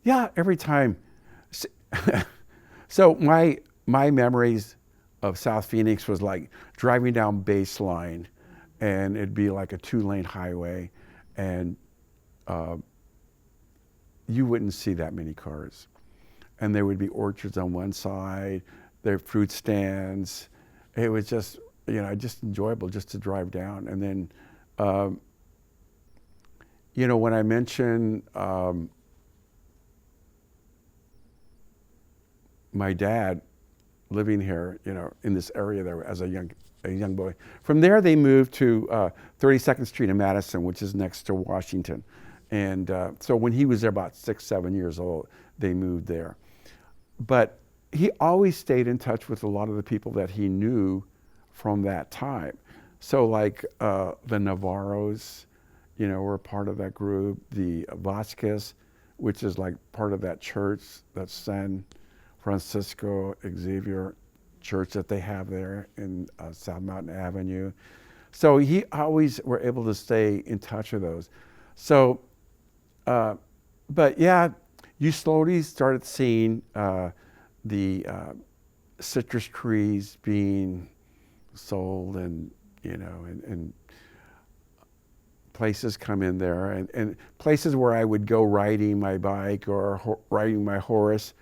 Yeah, every time. So my memories of South Phoenix was like driving down Baseline, and it'd be like a 2-lane highway, and uh, you wouldn't see that many cars. And there would be orchards on one side, there fruit stands. It was just, just enjoyable just to drive down. And then, um, when I mentioned my dad living here, in this area there as a young boy. From there, they moved to 32nd Street in Madison, which is next to Washington. And so when he was there about 6, 7 years old, they moved there. But he always stayed in touch with a lot of the people that he knew from that time. So like the Navarros, were part of that group. The Vasquez, which is like part of that church, that San Francisco Xavier church that they have there in South Mountain Avenue. So he always were able to stay in touch with those. So, but yeah, you slowly started seeing the citrus trees being sold, and and places come in there, and places where I would go riding my bike or riding my horse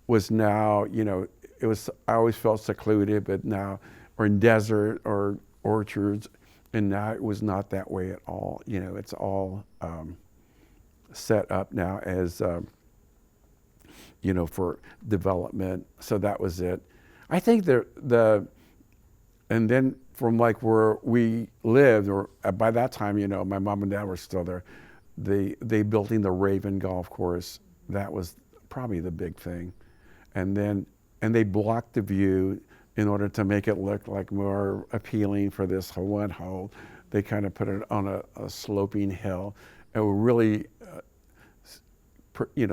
was now, it was, I always felt secluded, but now, or in desert or orchards, and now it was not that way at all. It's all set up now as, for development. So that was it. I think and then from like where we lived, or by that time, my mom and dad were still there, they building the Raven golf course. That was probably the big thing. And they blocked the view in order to make it look like more appealing for this one hole. They kind of put it on a sloping hill, and we really,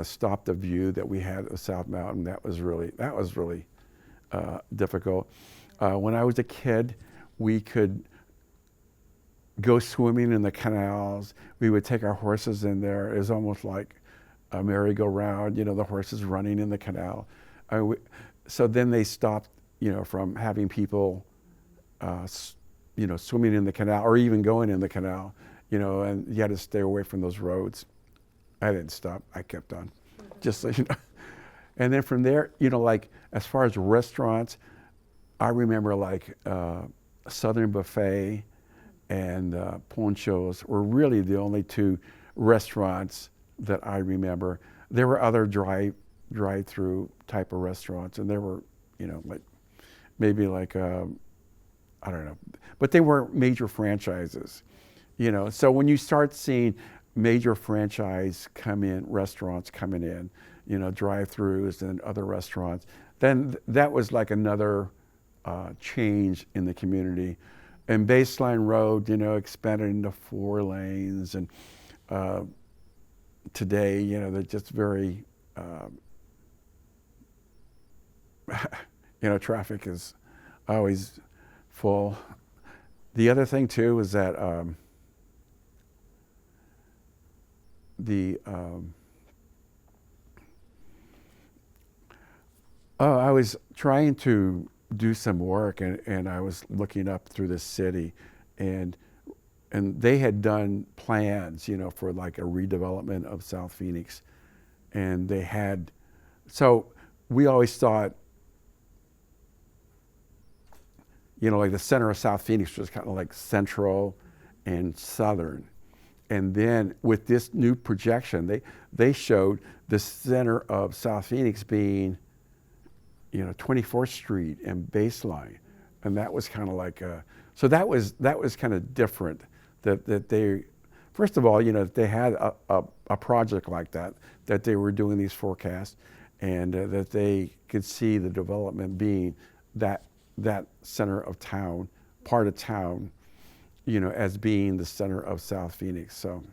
stopped the view that we had of South Mountain. That was really difficult. When I was a kid, we could go swimming in the canals. We would take our horses in there. It was almost like a merry-go-round, the horses running in the canal. So then they stopped, from having people, swimming in the canal or even going in the canal, and you had to stay away from those roads. I didn't stop. I kept on, just so you know. And then from there, like as far as restaurants, I remember like Southern Buffet and Ponchos were really the only two restaurants that I remember. There were other drive-through type of restaurants, and there were, like maybe like I don't know, but they weren't major franchises, So when you start seeing major franchise restaurants coming in, drive-throughs and other restaurants, then that was like another change in the community. And Baseline Road, expanded into 4 lanes, and today, they're just very, traffic is always full. The other thing too is that I was trying to do some work, and I was looking up through the city, and they had done plans, for like a redevelopment of South Phoenix, and they had, so we always thought, like the center of South Phoenix was kind of like central and southern. And then with this new projection, they showed the center of South Phoenix being, 24th Street and Baseline. And that was kind of like, so that was kind of different, that they, first of all, they had a project like that they were doing these forecasts, and that they could see the development being that center of town, part of town, as being the center of South Phoenix. So